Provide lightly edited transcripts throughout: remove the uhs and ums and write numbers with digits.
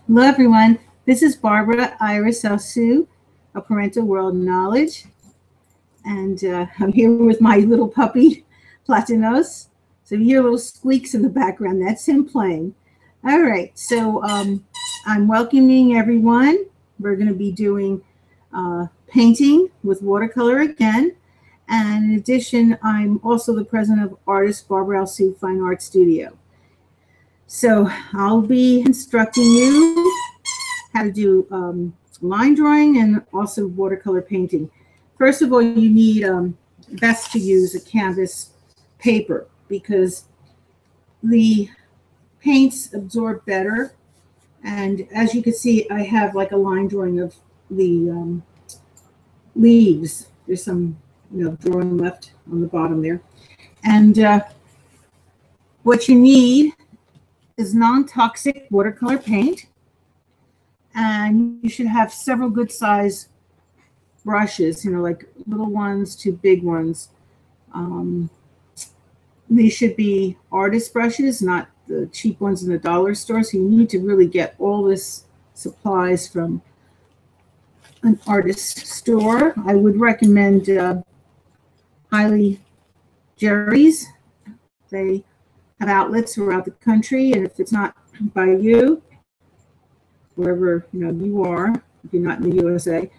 Hello, everyone. This is Barbara Iris Alsu of Parental World Knowledge, and I'm here with my little puppy, Platinos. So you hear little squeaks in the background. That's him playing. All right, so I'm welcoming everyone. We're going to be doing painting with watercolor again. And in addition, I'm also the president of Artist Barbara Alsu Fine Art Studio. So I'll be instructing you how to do line drawing and also watercolor painting. First of all, you need best to use a canvas paper because the paints absorb better. And as you can see, I have like a line drawing of the leaves. There's some drawing left on the bottom there. And what you need is non-toxic watercolor paint, and you should have several good size brushes, like little ones to big ones. These should be artist brushes, not the cheap ones in the dollar store. So you need to really get all this supplies from an artist store. I would recommend highly Jerry's. They have outlets throughout the country, and if it's not by you, wherever you are, if you're not in the USA,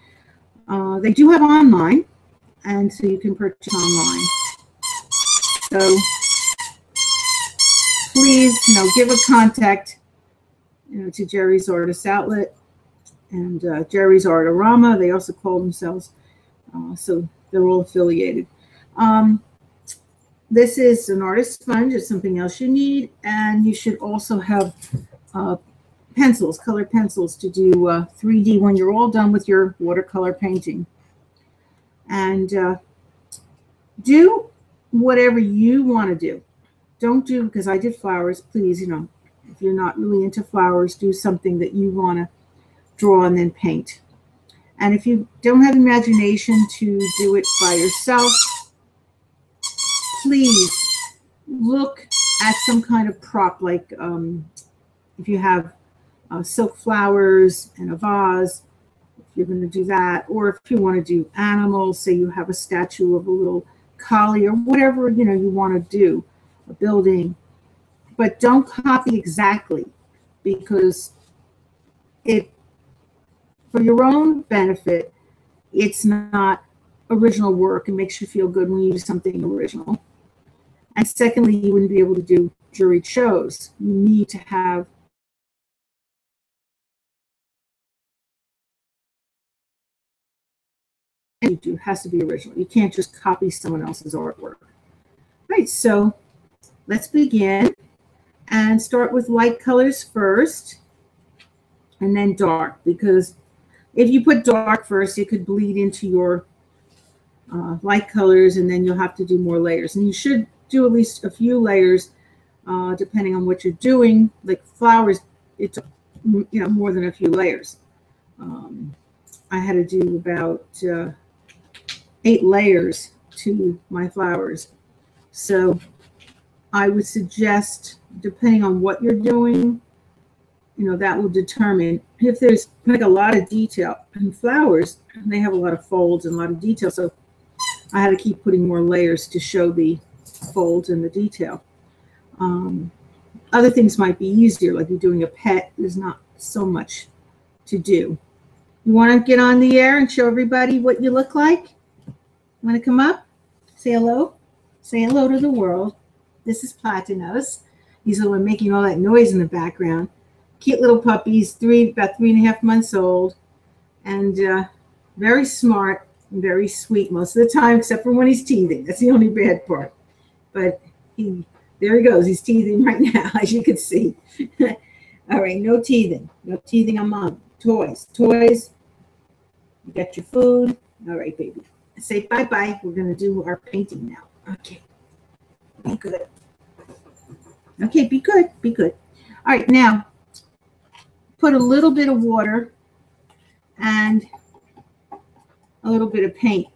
they do have online, and so you can purchase online. So please, give a contact, to Jerry's Artist Outlet and Jerry's Artorama. They also call themselves, so they're all affiliated. This is an artist sponge. It's something else you need, and you should also have pencils, colored pencils, to do 3D when you're all done with your watercolor painting. And do whatever you want to do. Don't do, because I did flowers, please, if you're not really into flowers, do something that you want to draw and then paint. And if you don't have imagination to do it by yourself, please look at some kind of prop, like if you have silk flowers and a vase, if you're going to do that, or if you want to do animals, say you have a statue of a little collie or whatever you want to do, a building. But don't copy exactly, because for your own benefit, it's not original work. It makes you feel good when you do something original. And secondly, you wouldn't be able to do juried shows. You need to have has to be original. You can't just copy someone else's artwork. Right, so let's begin and start with light colors first and then dark, because if you put dark first, it could bleed into your light colors, and then you'll have to do more layers. And you should do at least a few layers depending on what you're doing. Like flowers, it took more than a few layers. I had to do about 8 layers to my flowers. So I would suggest, depending on what you're doing, that will determine if there's like a lot of detail. And flowers, they have a lot of folds and a lot of detail. So I had to keep putting more layers to show the folds and the detail. Other things might be easier, like you're doing a pet. There's not so much to do. You want to get on the air and show everybody what you look like? Want to come up? Say hello. Say hello to the world. This is Platinos. He's the one making all that noise in the background. Cute little puppies, about 3.5 months old, and very smart and very sweet most of the time, except for when he's teething. That's the only bad part. But there he goes. He's teething right now, as you can see. All right, no teething. No teething on Mom. Toys. Toys. You got your food. All right, baby. Say bye-bye. We're going to do our painting now. Okay. Be good. Okay, be good. Be good. All right, now put a little bit of water and a little bit of paint.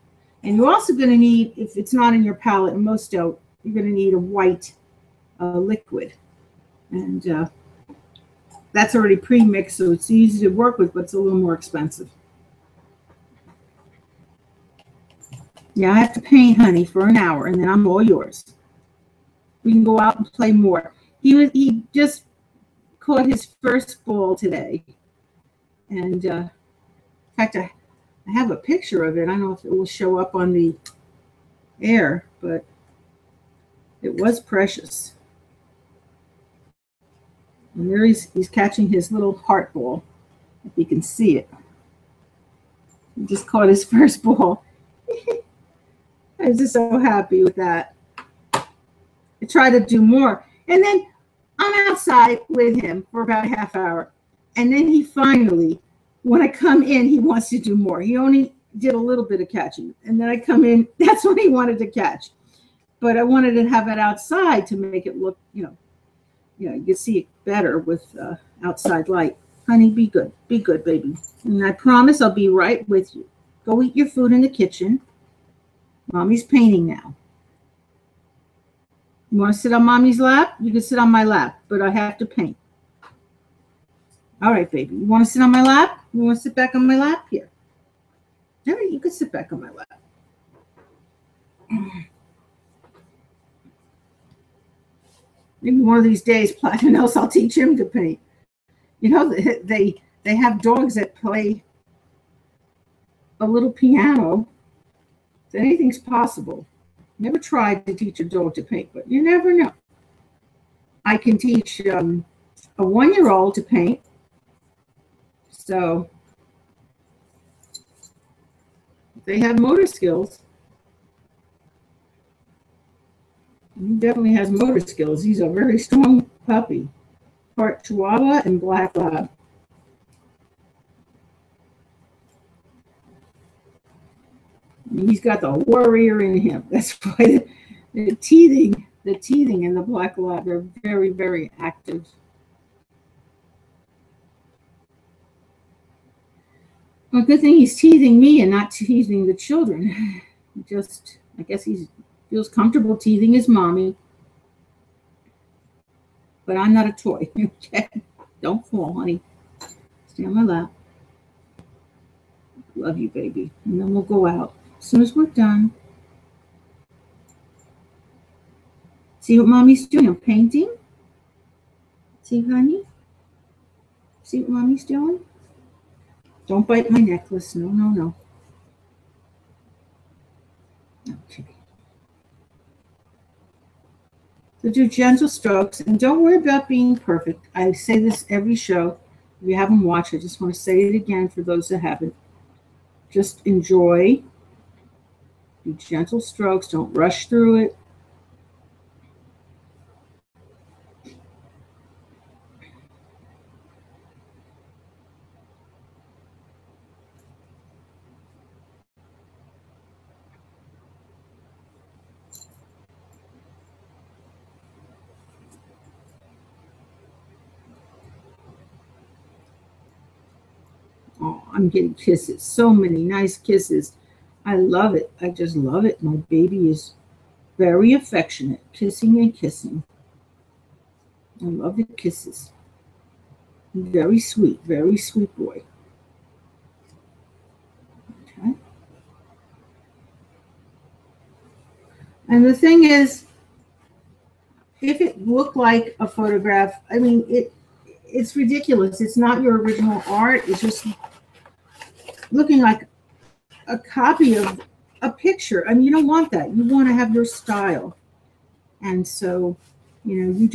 And you're also going to need, if it's not in your palette, and most don't, you're going to need a white liquid. And that's already pre-mixed, so it's easy to work with, but it's a little more expensive. Yeah, I have to paint, honey, for an hour, and then I'm all yours. We can go out and play more. He just caught his first ball today, and in fact, I have a picture of it. I don't know if it will show up on the air, but it was precious. And there he's catching his little heart ball, if you can see it. He just caught his first ball. I was just so happy with that. I try to do more. And then I'm outside with him for about a half hour. And then he finally, when I come in, he wants to do more. He only did a little bit of catching. And then I come in, that's when he wanted to catch. But I wanted to have it outside to make it look, you can see it better with outside light. Honey, be good. Be good, baby. And I promise I'll be right with you. Go eat your food in the kitchen. Mommy's painting now. You want to sit on Mommy's lap? You can sit on my lap, but I have to paint. All right, baby. You want to sit on my lap? You want to sit back on my lap? Here. All right, you can sit back on my lap. Maybe one of these days, Platinos, I'll teach him to paint. You know, they have dogs that play a little piano. So anything's possible. Never tried to teach a dog to paint, but you never know. I can teach a 1-year-old to paint. So they have motor skills. He definitely has motor skills. He's a very strong puppy. Part Chihuahua and Black Lab. He's got the warrior in him. That's why the teething and the Black Lab are very, very active. Well, good thing he's teething me and not teething the children. I guess he feels comfortable teething his mommy. But I'm not a toy. Okay? Don't fall, honey. Stay on my lap. Love you, baby. And then we'll go out. As soon as we're done. See what Mommy's doing? I'm painting. See, honey? See what Mommy's doing? Don't bite my necklace. No, no, no. Okay. So do gentle strokes. And don't worry about being perfect. I say this every show. If you haven't watched, I just want to say it again for those that haven't. Just enjoy. Do gentle strokes. Don't rush through it. Oh, I'm getting kisses. So many nice kisses. I love it. I just love it. My baby is very affectionate. Kissing and kissing. I love the kisses. Very sweet boy. Okay. And the thing is, if it looked like a photograph, I mean, it's ridiculous. It's not your original art. It's just looking like a copy of a picture. I mean, you don't want that. You want to have your style. And so, you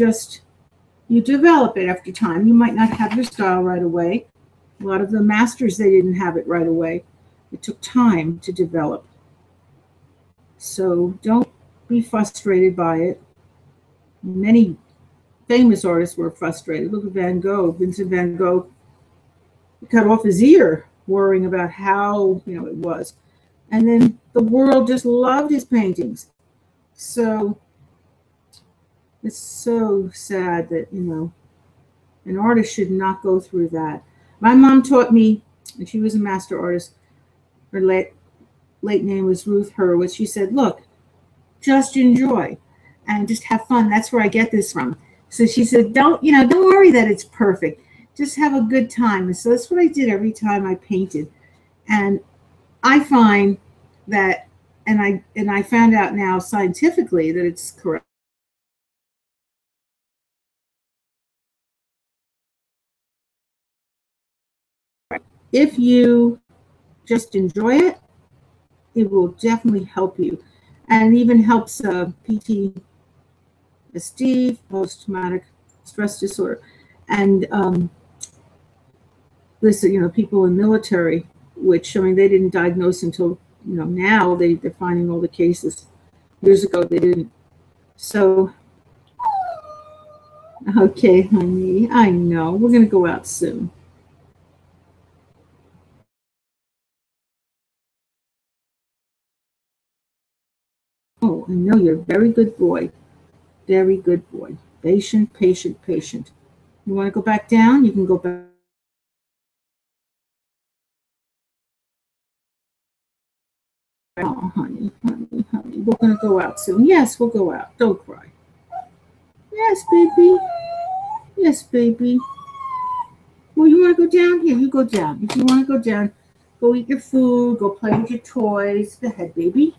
develop it after time. You might not have your style right away. A lot of the masters, they didn't have it right away. It took time to develop. So don't be frustrated by it. Many famous artists were frustrated. Look at Van Gogh. Vincent Van Gogh cut off his ear worrying about how, it was. And then the world just loved his paintings. So it's so sad that, an artist should not go through that. My mom taught me, and she was a master artist. Her late name was Ruth Hurwitz. She said, look, just enjoy and just have fun. That's where I get this from. So she said, don't worry that it's perfect. just have a good time. And so that's what I did every time I painted. And I find that, and I found out now scientifically that it's correct. If you just enjoy it, it will definitely help you. And it even helps PTSD, post-traumatic stress disorder. And listen, people in military, which, I mean, they didn't diagnose until, now they're finding all the cases. Years ago, they didn't. So, okay, honey, I know. We're going to go out soon. Oh, I know you're a very good boy. Very good boy. Patient, patient, patient. You want to go back down? You can go back. Oh, honey, honey, honey. We're going to go out soon. Yes, we'll go out. Don't cry. Yes, baby. Yes, baby. Well, you want to go down? Here, you go down. If you want to go down, go eat your food. Go play with your toys. Go ahead, baby.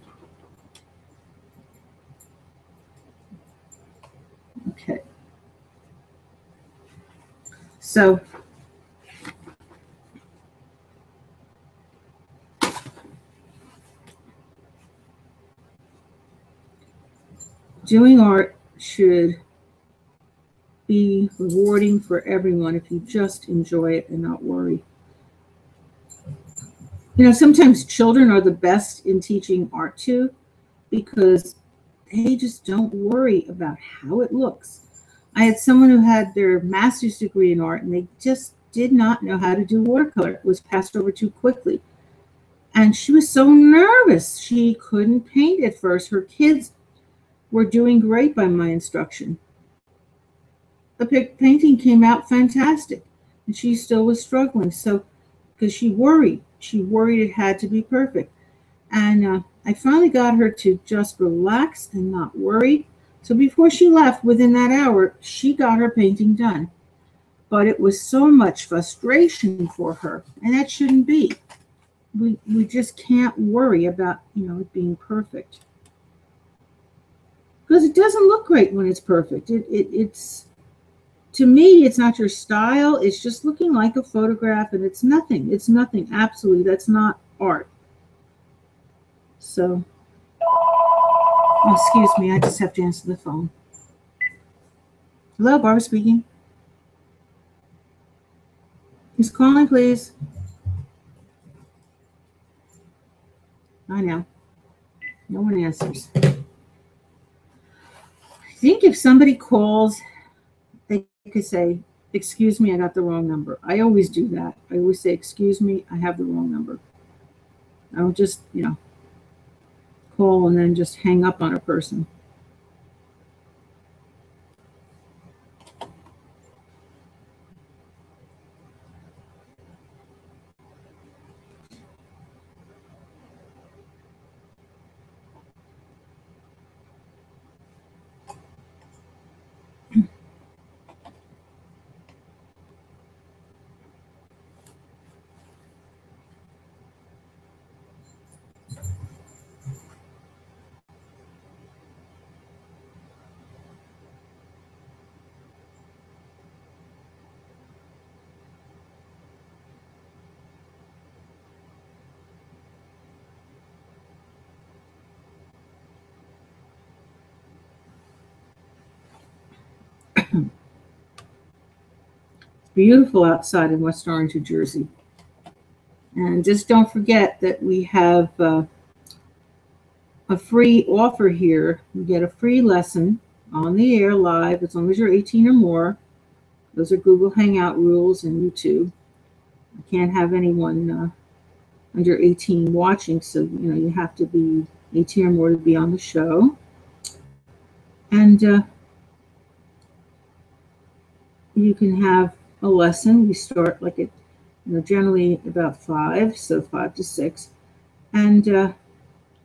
Okay. So, doing art should be rewarding for everyone if you just enjoy it and not worry. Sometimes children are the best in teaching art too, because they just don't worry about how it looks. I had someone who had their master's degree in art and they just did not know how to do watercolor. It was passed over too quickly. And she was so nervous. She couldn't paint at first. Her kids were doing great by my instruction. The painting came out fantastic, and she still was struggling. So, because she worried it had to be perfect. And I finally got her to just relax and not worry. So before she left, within that hour, she got her painting done. But it was so much frustration for her, and that shouldn't be. We just can't worry about it being perfect, because it doesn't look great when it's perfect. It's, to me, it's not your style. It's just looking like a photograph, and it's nothing. It's nothing. Absolutely, that's not art. So, oh, excuse me, I just have to answer the phone. Hello, Barbara speaking. Who's calling, please? I know. No one answers. I think if somebody calls, they could say, excuse me, I got the wrong number. I always do that. I always say, excuse me, I have the wrong number. I don't just, call and then just hang up on a person. Beautiful outside in West Orange, New Jersey. And just don't forget that we have a free offer here. You get a free lesson on the air live as long as you're 18 or more. Those are Google Hangout rules and YouTube. I can't have anyone under 18 watching, so you have to be 18 or more to be on the show. And you can have a lesson. We start like at generally about 5, so 5 to 6, and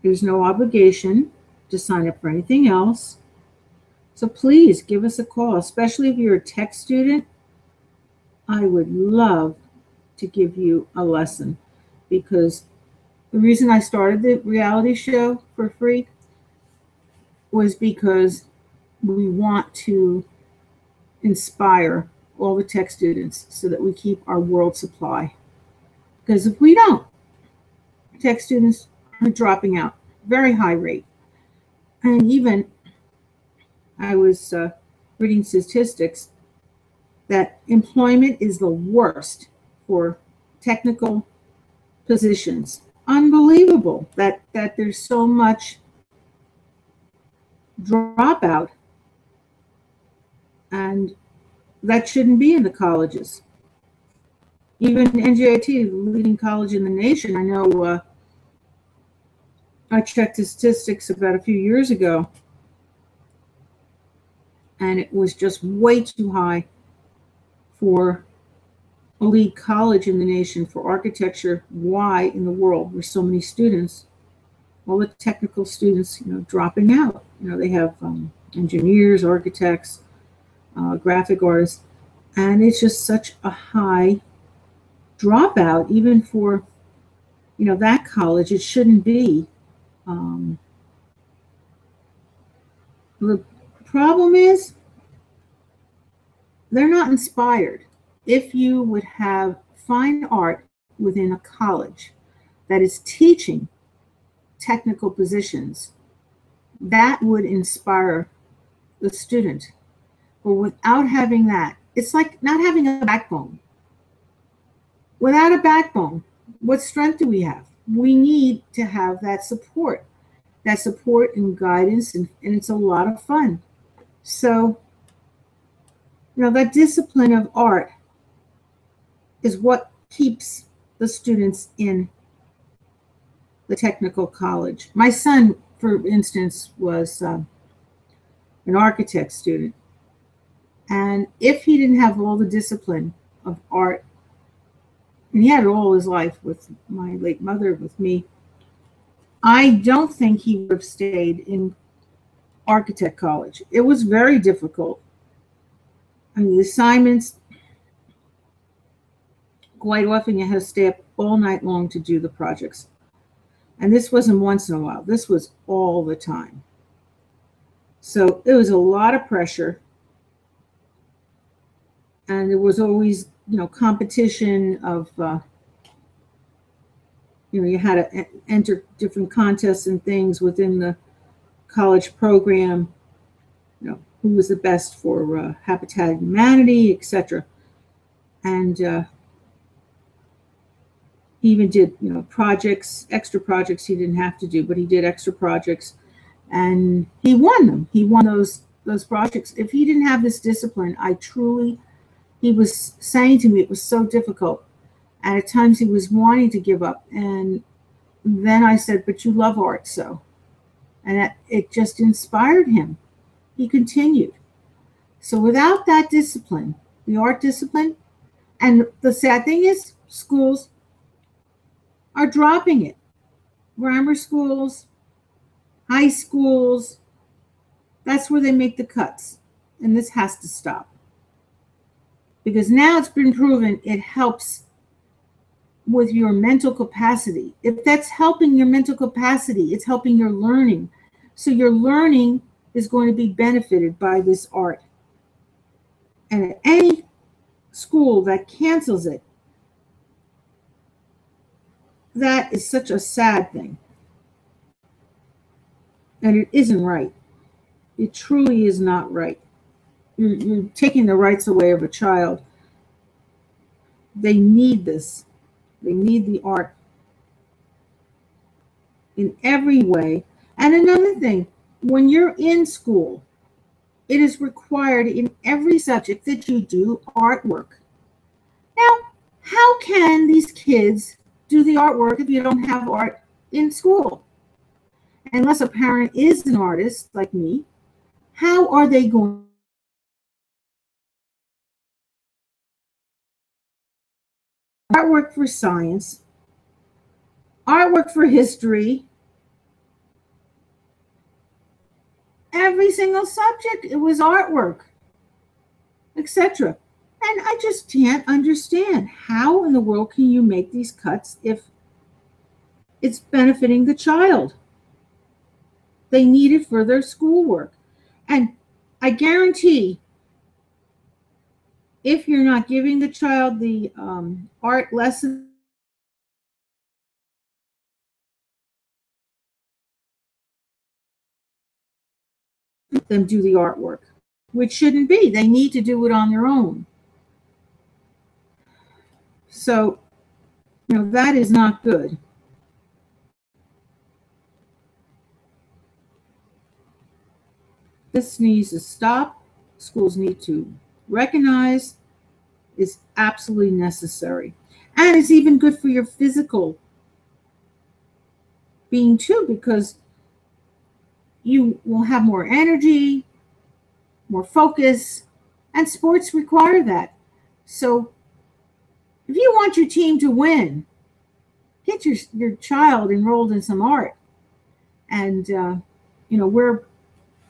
there's no obligation to sign up for anything else. So please give us a call, especially if you're a tech student. I would love to give you a lesson, because the reason I started the reality show for free was because we want to inspire all the tech students so that we keep our world supply. Because if we don't, tech students are dropping out, very high rate. And even I was reading statistics that employment is the worst for technical positions. Unbelievable that there's so much dropout, and that shouldn't be in the colleges. Even NJIT, the leading college in the nation, I know I checked the statistics about a few years ago, and it was just way too high for a lead college in the nation for architecture. Why in the world were so many students, all the technical students, dropping out? They have engineers, architects, graphic artists, and it's just such a high dropout, even for, that college. It shouldn't be. The problem is they're not inspired. If you would have fine art within a college that is teaching technical positions, that would inspire the student. But without having that, it's like not having a backbone. Without a backbone, what strength do we have? We need to have that support and guidance, and it's a lot of fun. So, that discipline of art is what keeps the students in the technical college. My son, for instance, was an architect student. And if he didn't have all the discipline of art, and he had it all his life with my late mother, with me, I don't think he would have stayed in architect college. It was very difficult. I mean, the assignments, quite often you had to stay up all night long to do the projects. And this wasn't once in a while. This was all the time. So it was a lot of pressure. And there was always, competition of, you had to enter different contests and things within the college program, who was the best for Habitat Humanity, etc. And he even did, projects, extra projects he didn't have to do, but he did extra projects, and he won them. He won those projects. If he didn't have this discipline, he was saying to me it was so difficult. And at times he was wanting to give up. And then I said, but you love art, so. And it just inspired him. He continued. So without that discipline, the art discipline, and the sad thing is schools are dropping it. Grammar schools, high schools, that's where they make the cuts. And this has to stop. Because now it's been proven it helps with your mental capacity. If that's helping your mental capacity, it's helping your learning. So your learning is going to be benefited by this art. And at any school that cancels it, that is such a sad thing. And it isn't right. It truly is not right. You're taking the rights away of a child. They need this. They need the art in every way. And another thing, when you're in school, it is required in every subject that you do artwork. Now, how can these kids do the artwork if you don't have art in school? Unless a parent is an artist like me, how are they going? Artwork for science, artwork for history, every single subject, it was artwork, etc. And I just can't understand, how in the world can you make these cuts if it's benefiting the child? They need it for their schoolwork. And I guarantee, if you're not giving the child the art lesson, them do the artwork, which shouldn't be. They need to do it on their own. So, that is not good. This needs to stop. Schools need to recognize it's absolutely necessary. And it's even good for your physical being too, because you will have more energy, more focus, and sports require that. So if you want your team to win, get your child enrolled in some art. And, we're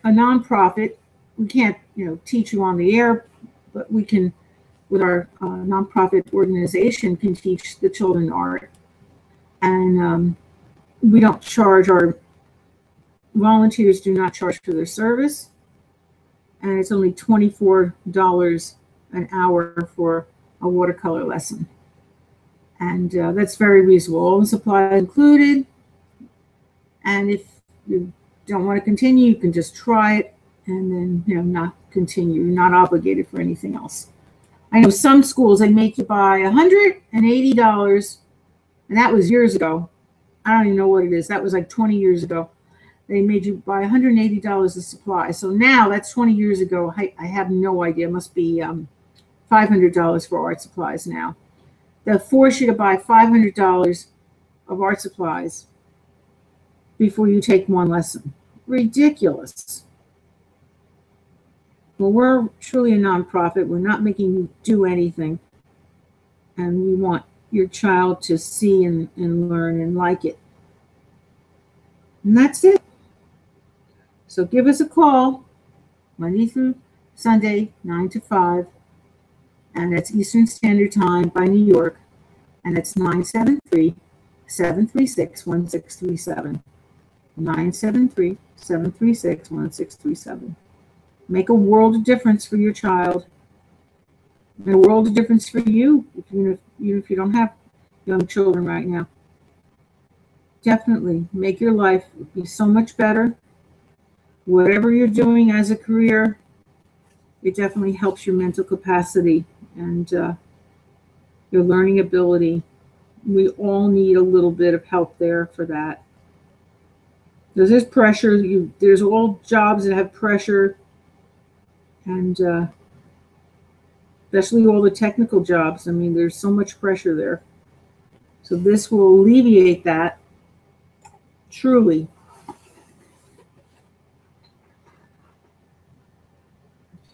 a nonprofit. We can't, teach you on the air, but we can, with our nonprofit organization, can teach the children art. And we don't charge, our volunteers do not charge for their service. And it's only $24 an hour for a watercolor lesson. And that's very reasonable. All the supplies included. And if you don't want to continue, you can just try it and then, not continue. You're not obligated for anything else. I know some schools, they make you buy $180, and that was years ago. I don't even know what it is. That was like 20 years ago. They made you buy $180 of supplies. So now that's 20 years ago. I have no idea. It must be $500 for art supplies now. They'll force you to buy $500 of art supplies before you take one lesson. Ridiculous. Well, we're truly a nonprofit. We're not making you do anything. And we want your child to see and learn and like it. And that's it. So give us a call, Monday through Sunday, 9 to 5. And that's Eastern Standard Time by New York. And it's 973-736-1637. 973-736-1637. Make a world of difference for your child. And a world of difference for you, even if you don't have young children right now. Definitely make your life be so much better. Whatever you're doing as a career, it definitely helps your mental capacity and your learning ability. We all need a little bit of help there for that. There's pressure. There's all jobs that have pressure, and especially all the technical jobs. I mean, there's so much pressure there. So this will alleviate that, truly.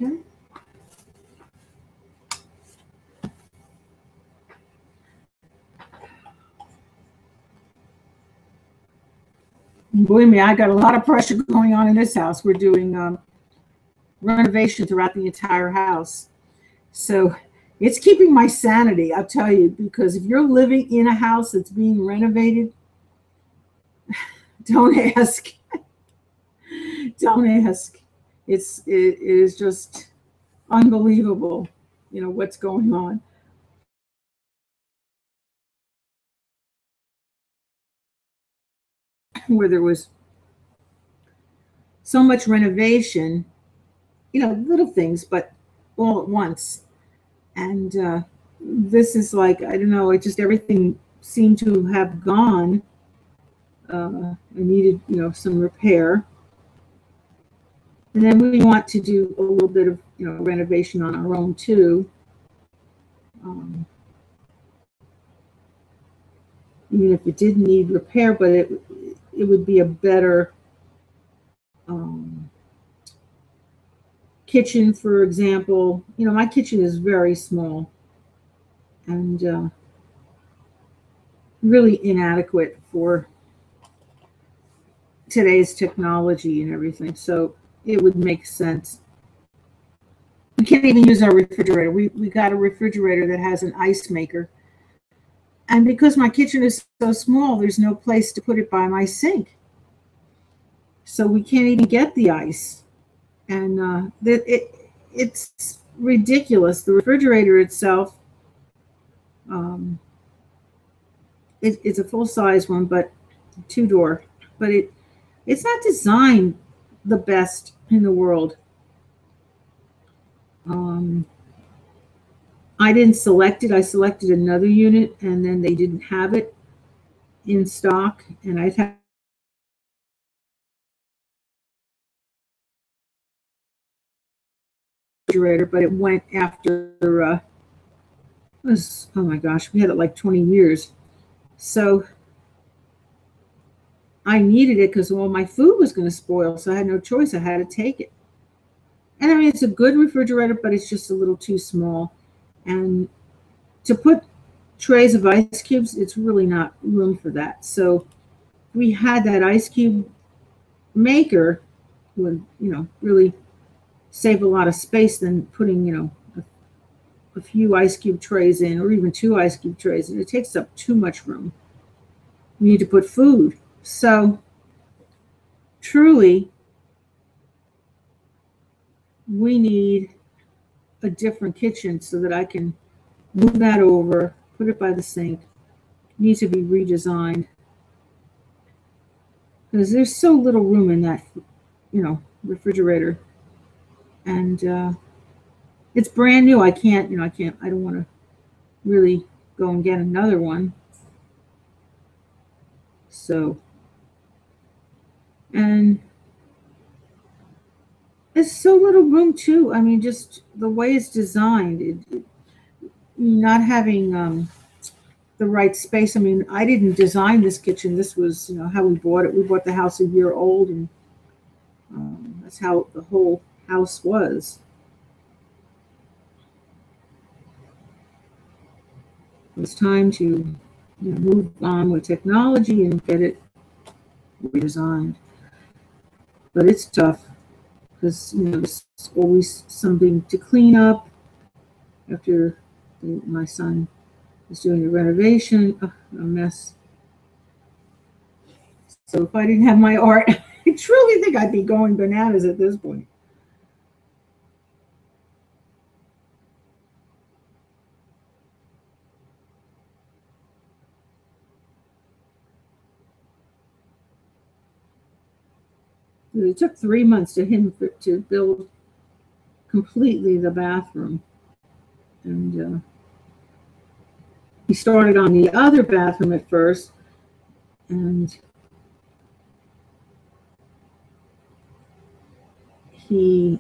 Okay. Believe me, I got a lot of pressure going on in this house. We're doing renovation throughout the entire house. So it's keeping my sanity, I'll tell you, because if you're living in a house that's being renovated, don't ask. Don't ask. It is just unbelievable, what's going on. Where there was so much renovation, little things, but all at once. And this is like, I don't know, everything seemed to have gone. It needed, some repair. And then we want to do a little bit of, renovation on our own too. Even if it didn't need repair, but it would be a better kitchen, for example. My kitchen is very small and really inadequate for today's technology and everything. So it would make sense. can't even use our refrigerator. We got a refrigerator that has an ice maker. And because my kitchen is so small, there's no place to put it by my sink. So we can't even get the ice. And it's ridiculous. The refrigerator itself, it's a full-size one, but two-door. But it's not designed the best in the world. I didn't select it. I selected another unit, and then they didn't have it in stock. And I'd have refrigerator, but it went after oh my gosh, we had it like 20 years. So I needed it because all my food was going to spoil, so I had no choice. I had to take it. And I mean, it's a good refrigerator, but it's just a little too small. And to put trays of ice cubes, it's really not room for that. So we had that ice cube maker would, really save a lot of space than putting, a few ice cube trays in, or even 2 ice cube trays, and it takes up too much room. You need to put food. So truly, we need a different kitchen so that I can move that over, put it by the sink. It needs to be redesigned because there's so little room in that, refrigerator. And it's brand new. I don't want to really go and get another one. So, and there's so little room too. I mean, just the way it's designed, not having the right space. I mean, I didn't design this kitchen. This was, how we bought it. We bought the house a year old, and that's how the whole house was. It was time to move on with technology and get it redesigned. But it's tough because there's always something to clean up after my son was doing the renovation. Oh, a mess. So if I didn't have my art, I truly think I'd be going bananas at this point. It took 3 months to build completely the bathroom. And he started on the other bathroom at first, and he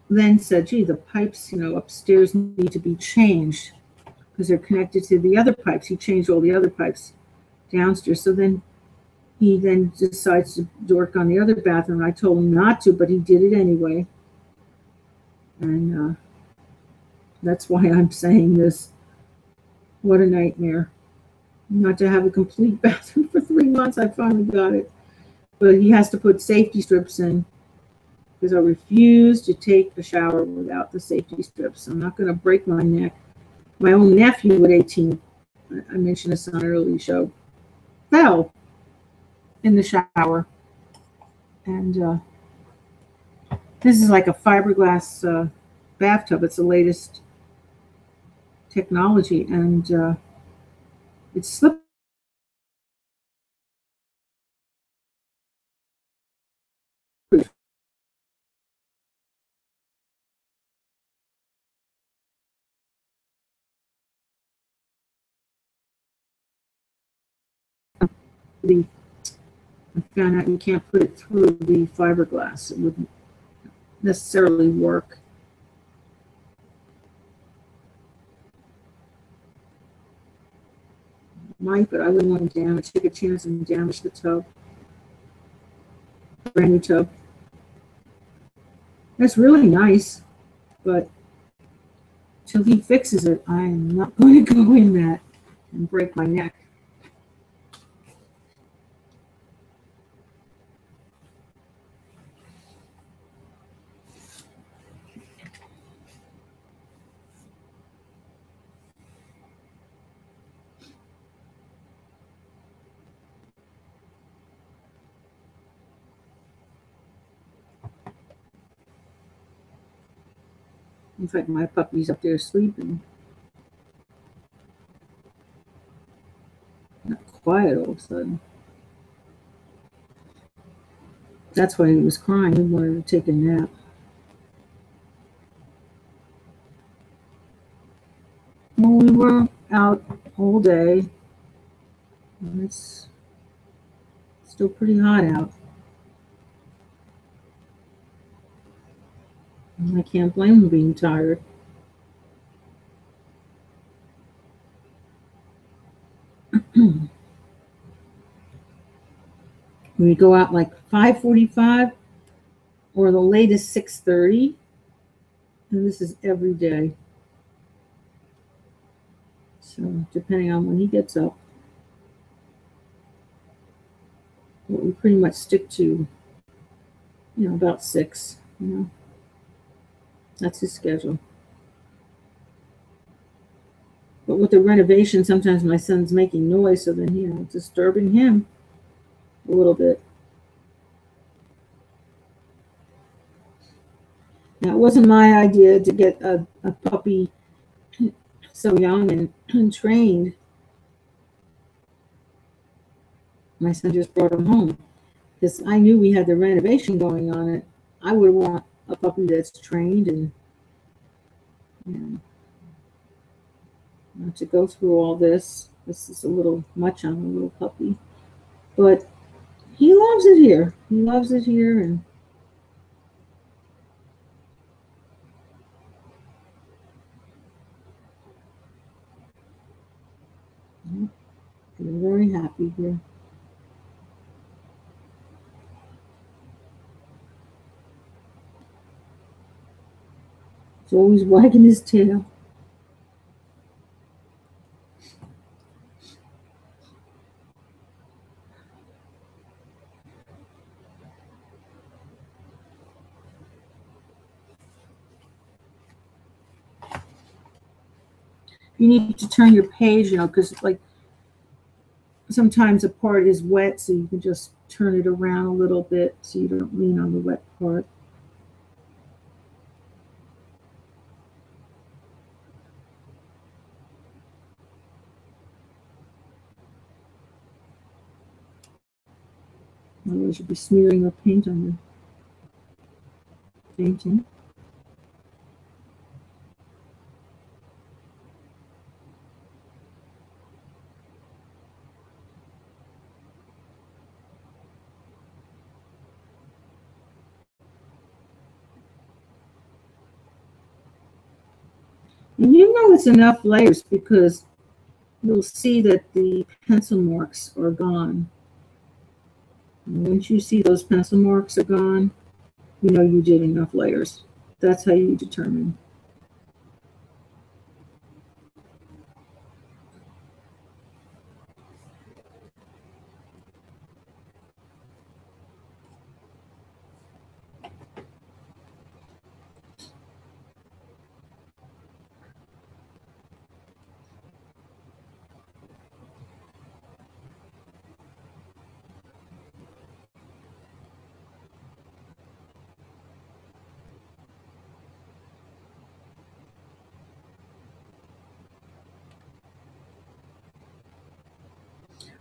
then said, gee, the pipes, upstairs need to be changed because they're connected to the other pipes. He changed all the other pipes downstairs. So then he decides to work on the other bathroom. I told him not to, but he did it anyway. And that's why I'm saying this. What a nightmare. Not to have a complete bathroom for 3 months. I finally got it. But he has to put safety strips in because I refuse to take a shower without the safety strips. I'm not going to break my neck. My own nephew at 18, I mentioned this on an early show, fell in the shower. And this is like a fiberglass bathtub. It's the latest technology, and it slipped. I found out you can't put it through the fiberglass. It wouldn't necessarily work. Might, but I wouldn't want to take a chance and damage the tub. Brand new tub. That's really nice, but till he fixes it, I am not going to go in that and break my neck. In fact, my puppy's up there sleeping. Not quiet all of a sudden. That's why he was crying. He wanted to take a nap. Well, we were out all day. And it's still pretty hot out. And I can't blame him being tired. We go out like 5:45 or the latest 6:30. And this is every day. So depending on when he gets up. But we pretty much stick to, about 6, That's his schedule. But with the renovation, sometimes my son's making noise, so then, it's disturbing him a little bit. Now, it wasn't my idea to get a puppy so young and trained. My son just brought him home because I knew we had the renovation going on. And I would want a puppy that's trained and not to go through all this. This is a little much on a little puppy. But he loves it here. He loves it here. And I'm very happy here. He's always wagging his tail. You need to turn your page, because like sometimes a part is wet, so you can just turn it around a little bit so you don't lean on the wet part. Otherwise, you'll be smearing the paint on your painting. And it's enough layers because you'll see that the pencil marks are gone. And once you see those pencil marks are gone, you did enough layers. That's how you determine.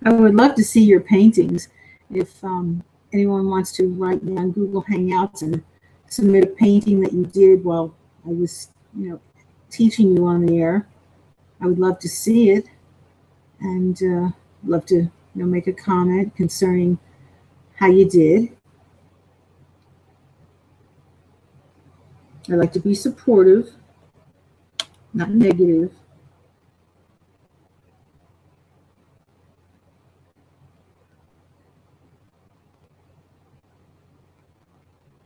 I would love to see your paintings. If anyone wants to write me on Google Hangouts and submit a painting that you did while I was, teaching you on the air, I would love to see it, and love to, make a comment concerning how you did. I like to be supportive, not negative.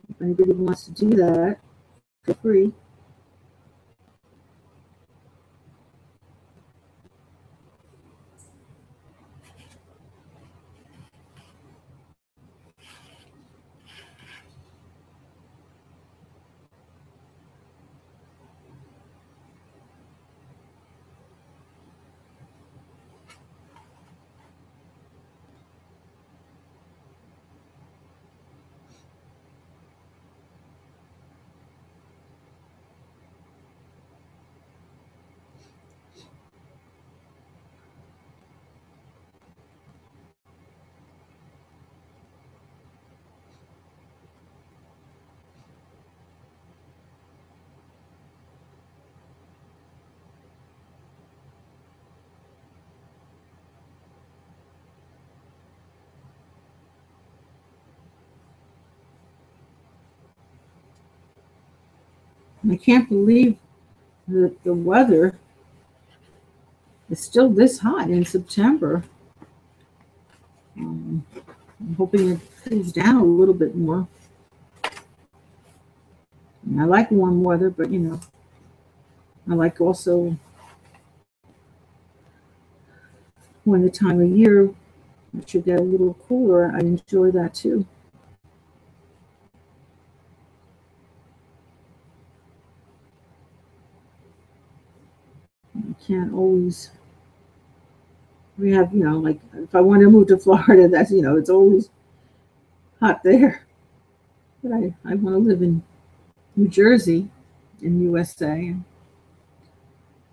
If anybody wants to do that, feel free. I can't believe that the weather is still this hot in September. I'm hoping it cools down a little bit more. I like warm weather, but you know, I like also when the time of year it should get a little cooler. I enjoy that too. I can't always. We have, you know, like if I want to move to Florida, that's, you know, it's always hot there. But I want to live in New Jersey, in USA.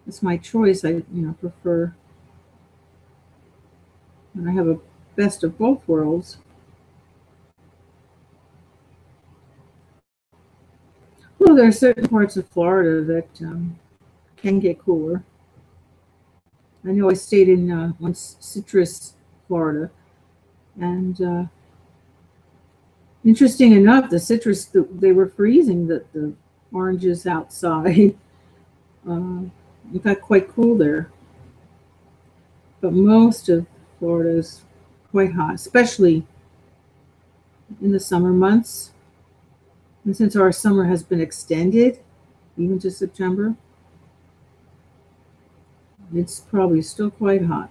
It's my choice. I, you know, prefer, and I have a best of both worlds. Well, there are certain parts of Florida that can get cooler. I know I stayed in once Citrus, Florida, and interesting enough, the citrus they were freezing. The oranges outside. It got quite cool there, but most of Florida is quite hot, especially in the summer months. And since our summer has been extended even to September, it's probably still quite hot.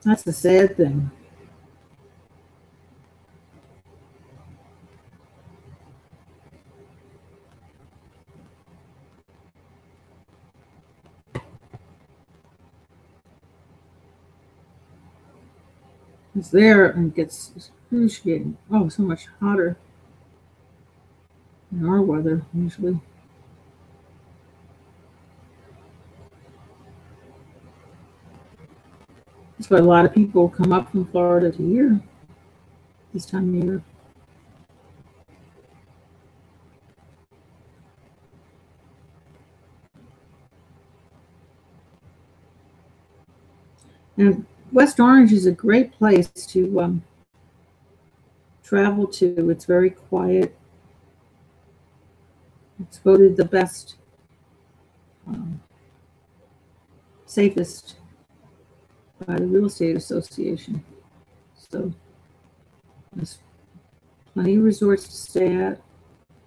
That's the sad thing. It's there and it gets excruciating. Oh, so much hotter than our weather usually. That's why a lot of people come up from Florida to here this time of year. And West Orange is a great place to travel to. It's very quiet. It's voted the best, um, safest by the Real Estate Association. So there's plenty of resorts to stay at,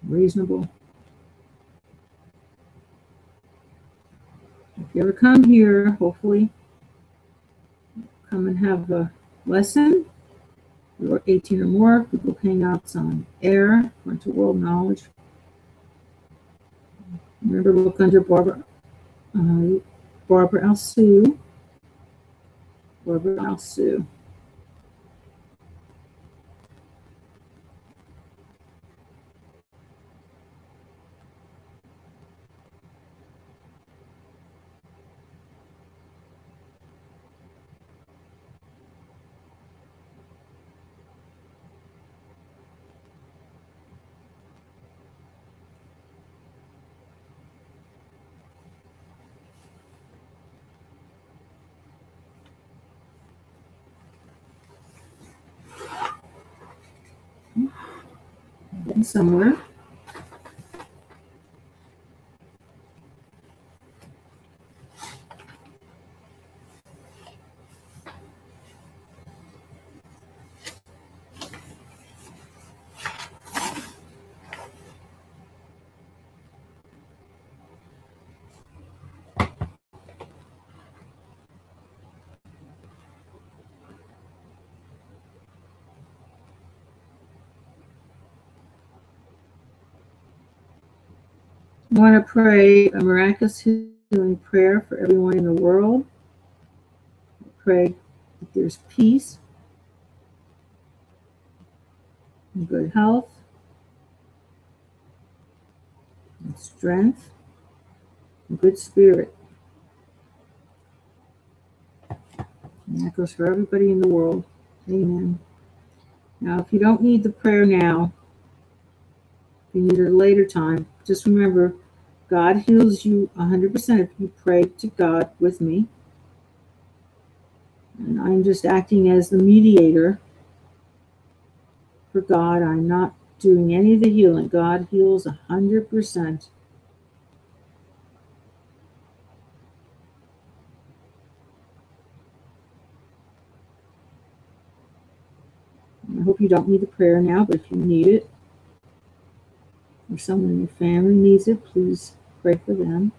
reasonable. If you ever come here, hopefully come and have a lesson. You're 18 or more. We book hangouts on air, ParentalWoldKnowledge. Remember, look under Barbara Alsue. Barbara Alsue. Somewhere. I want to pray a miraculous healing prayer for everyone in the world. I pray that there's peace and good health and strength and good spirit. And that goes for everybody in the world. Amen. Now, if you don't need the prayer now, if you need it at a later time, just remember, God heals you 100% if you pray to God with me. And I'm just acting as the mediator for God. I'm not doing any of the healing. God heals 100%. I hope you don't need the prayer now, but if you need it, or someone in your family needs it, please pray for them.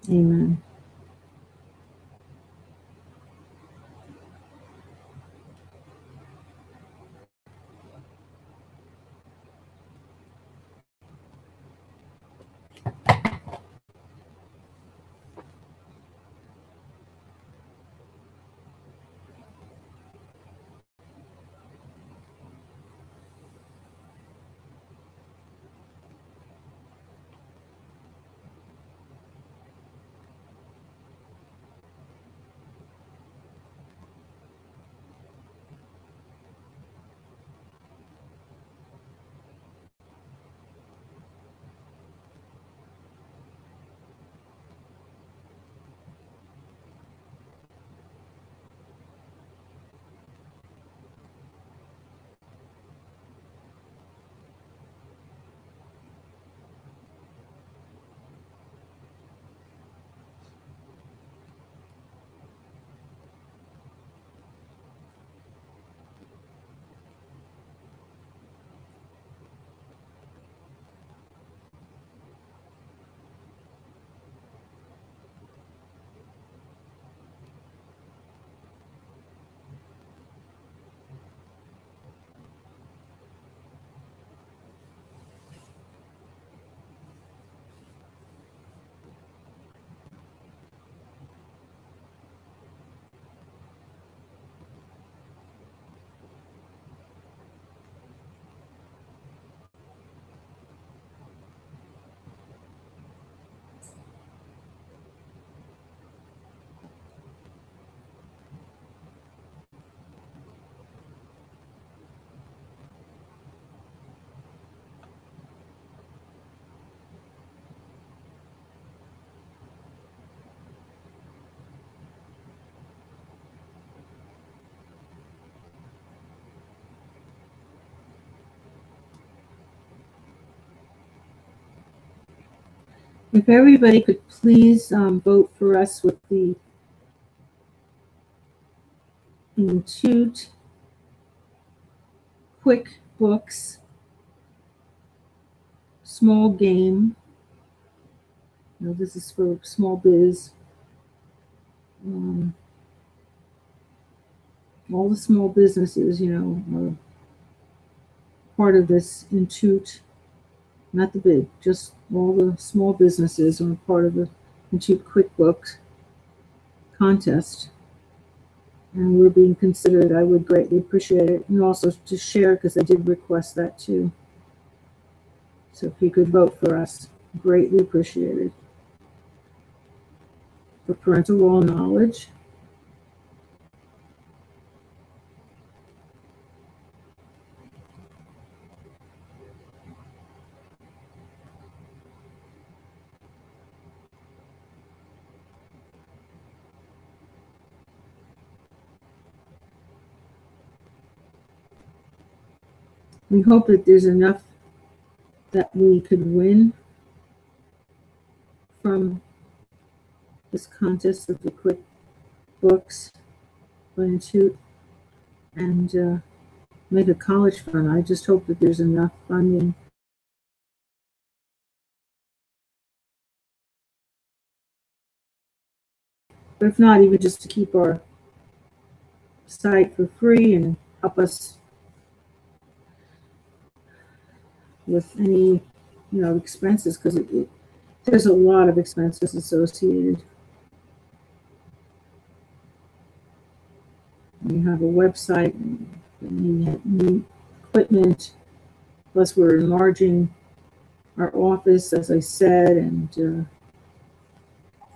Amen. If everybody could please vote for us with the Intuit Quick Books small game. This is for small biz. All the small businesses, are part of this Intuit. Not the big, just all the small businesses are part of the Intuit QuickBooks contest. And we're being considered. I would greatly appreciate it. And also to share, because I did request that too. So if you could vote for us, greatly appreciated. For Parental World Knowledge. We hope that there's enough that we could win from this contest of the quick books by Intuit and make a college fund. I just hope that there's enough funding. But if not, even just to keep our site for free and help us with any, expenses, because there's a lot of expenses associated. We have a website, and we have new equipment, plus we're enlarging our office, as I said, and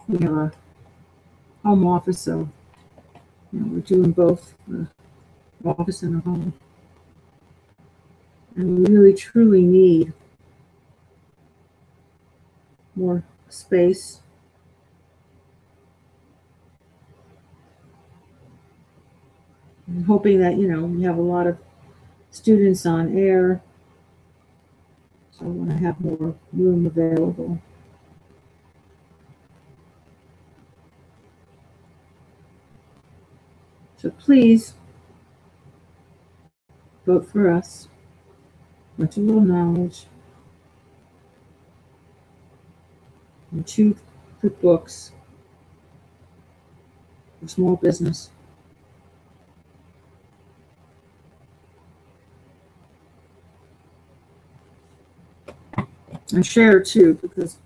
we have a home office, so we're doing both the office and the home. And we really truly need more space. I'm hoping that, we have a lot of students on air. So I want to have more room available. So please vote for us. ParentalWoldKnowledge. And 2 cookbooks for small business. And share too, because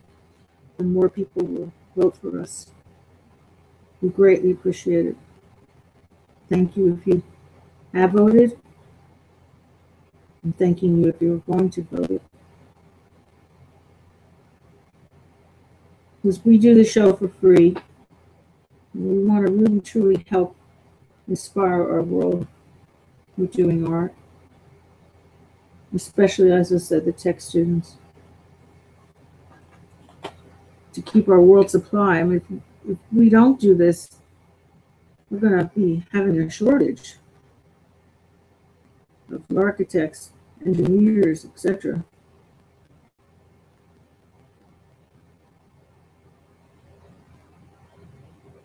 the more people will vote for us, we greatly appreciate it. Thank you if you have voted. I'm thanking you if you're going to vote. Because we do the show for free. We want to really truly help inspire our world with doing art. Especially, as I said, the tech students. To keep our world supply. I mean, if we don't do this, we're going to be having a shortage of architects, engineers, etc.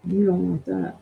You don't want that.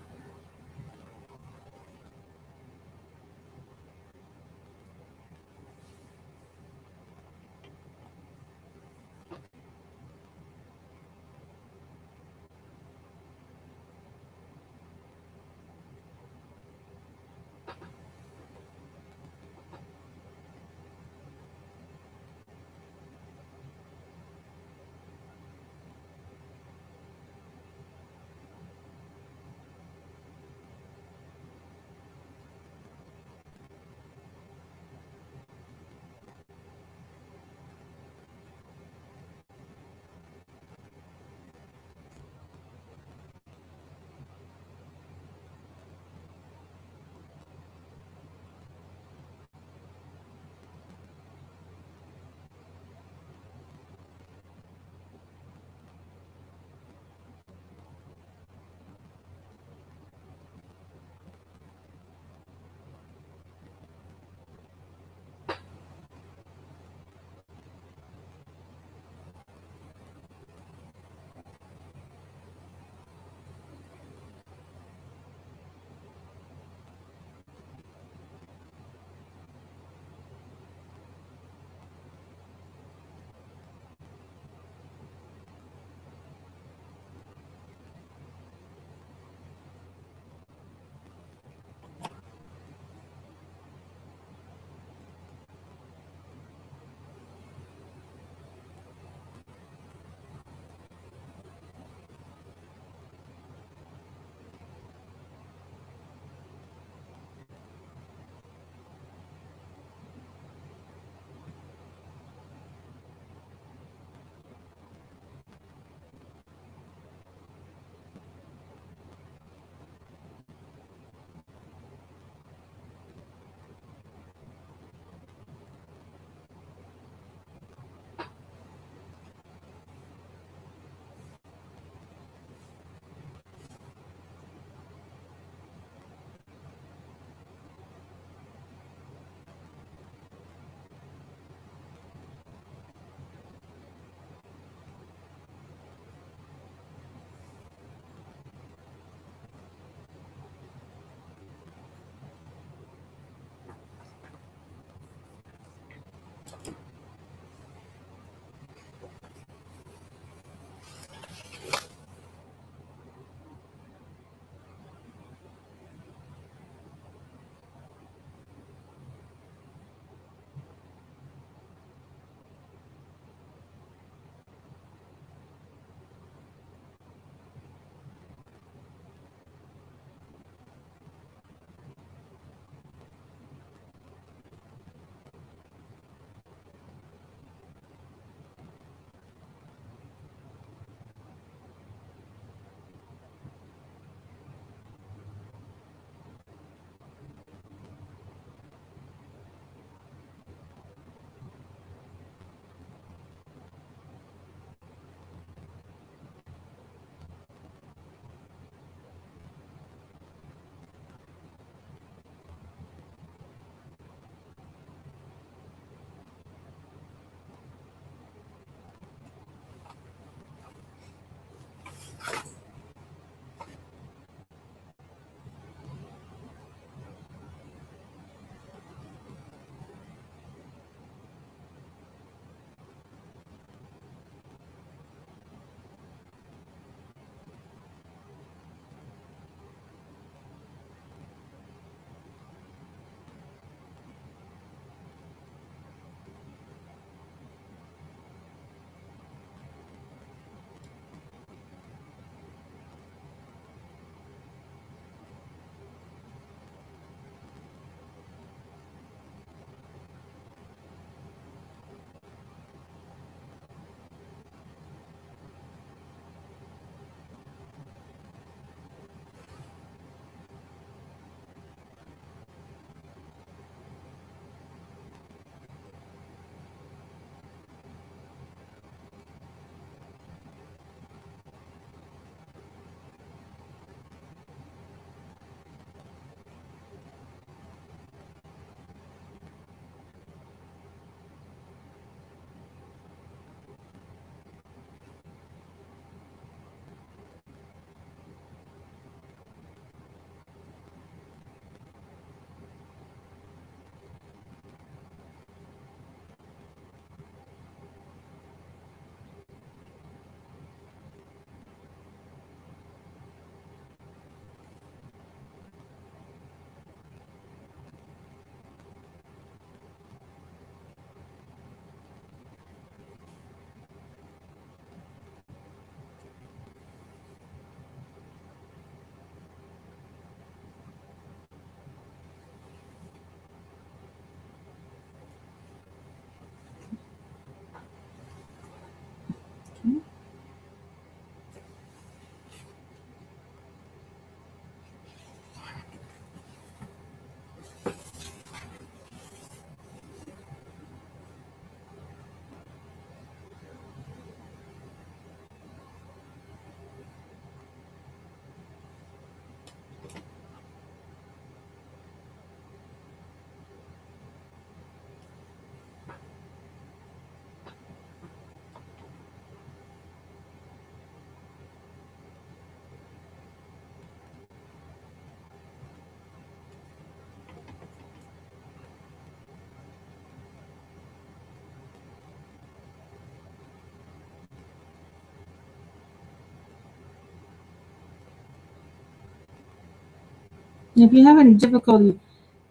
And if you have any difficulty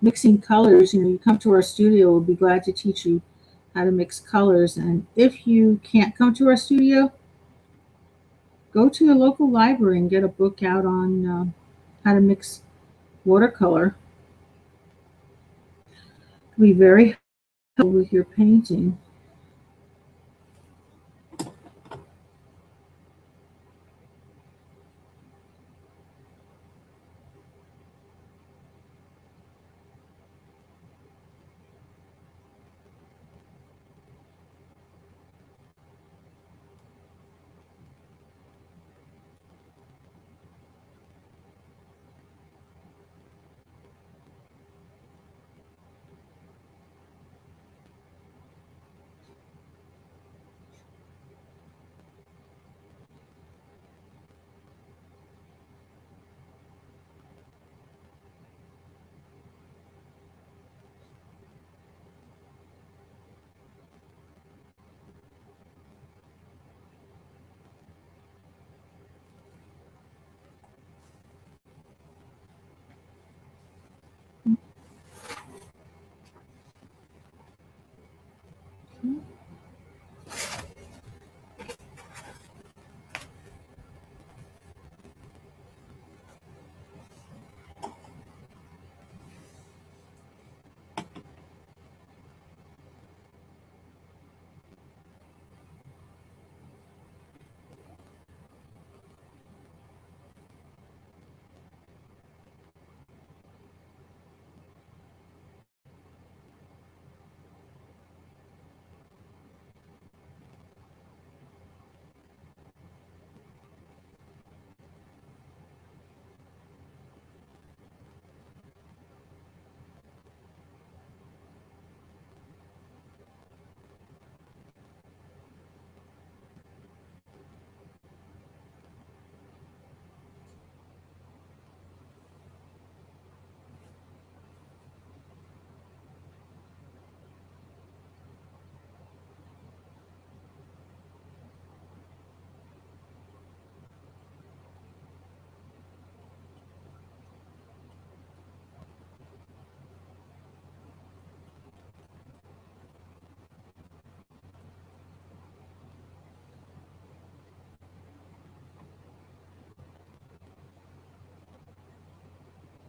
mixing colors, you come to our studio. We'll be glad to teach you how to mix colors. And if you can't come to our studio, go to your local library and get a book out on how to mix watercolor. It'll be very helpful with your painting.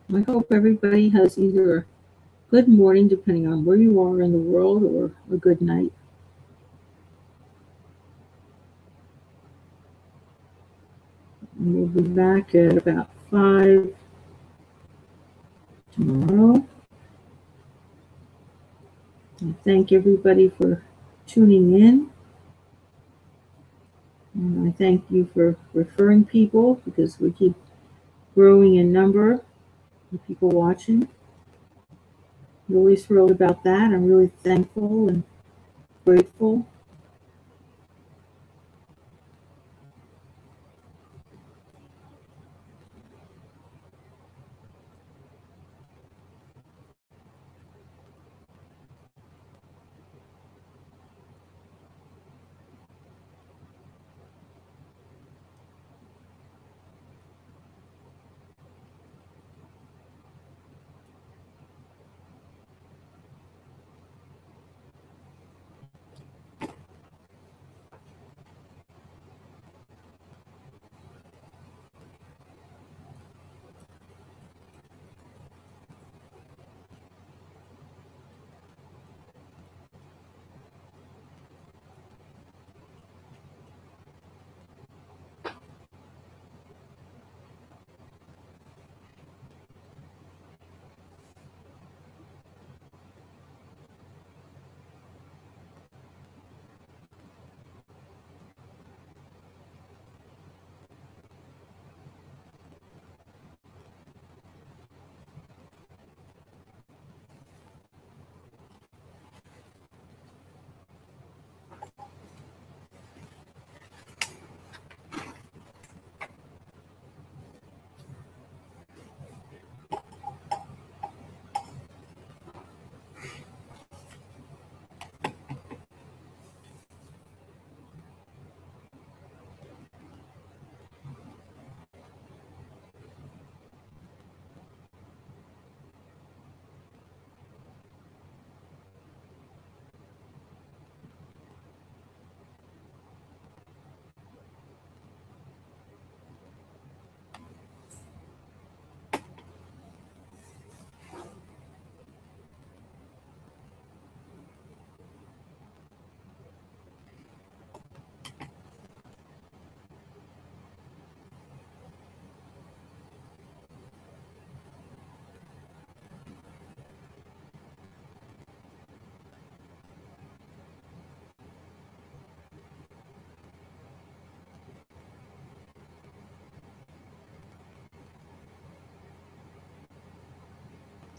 I hope everybody has either a good morning, depending on where you are in the world, or a good night. And we'll be back at about 5 tomorrow. I thank everybody for tuning in. And I thank you for referring people, because we keep growing in number of people watching. I'm really thrilled about that. I'm really thankful and grateful.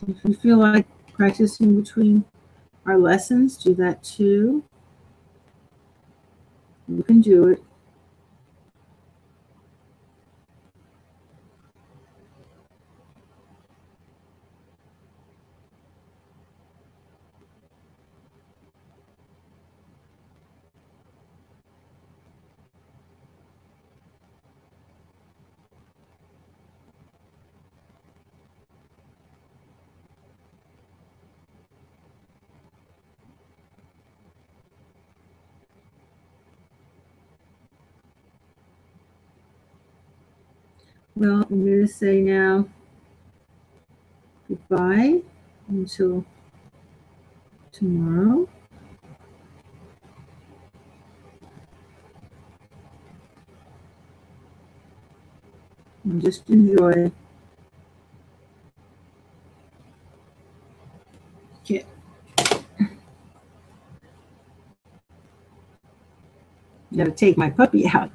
If you feel like practicing between our lessons, do that too. You can do it. Well, I'm going to say now goodbye until tomorrow. And just enjoy. Okay. Got to take my puppy out.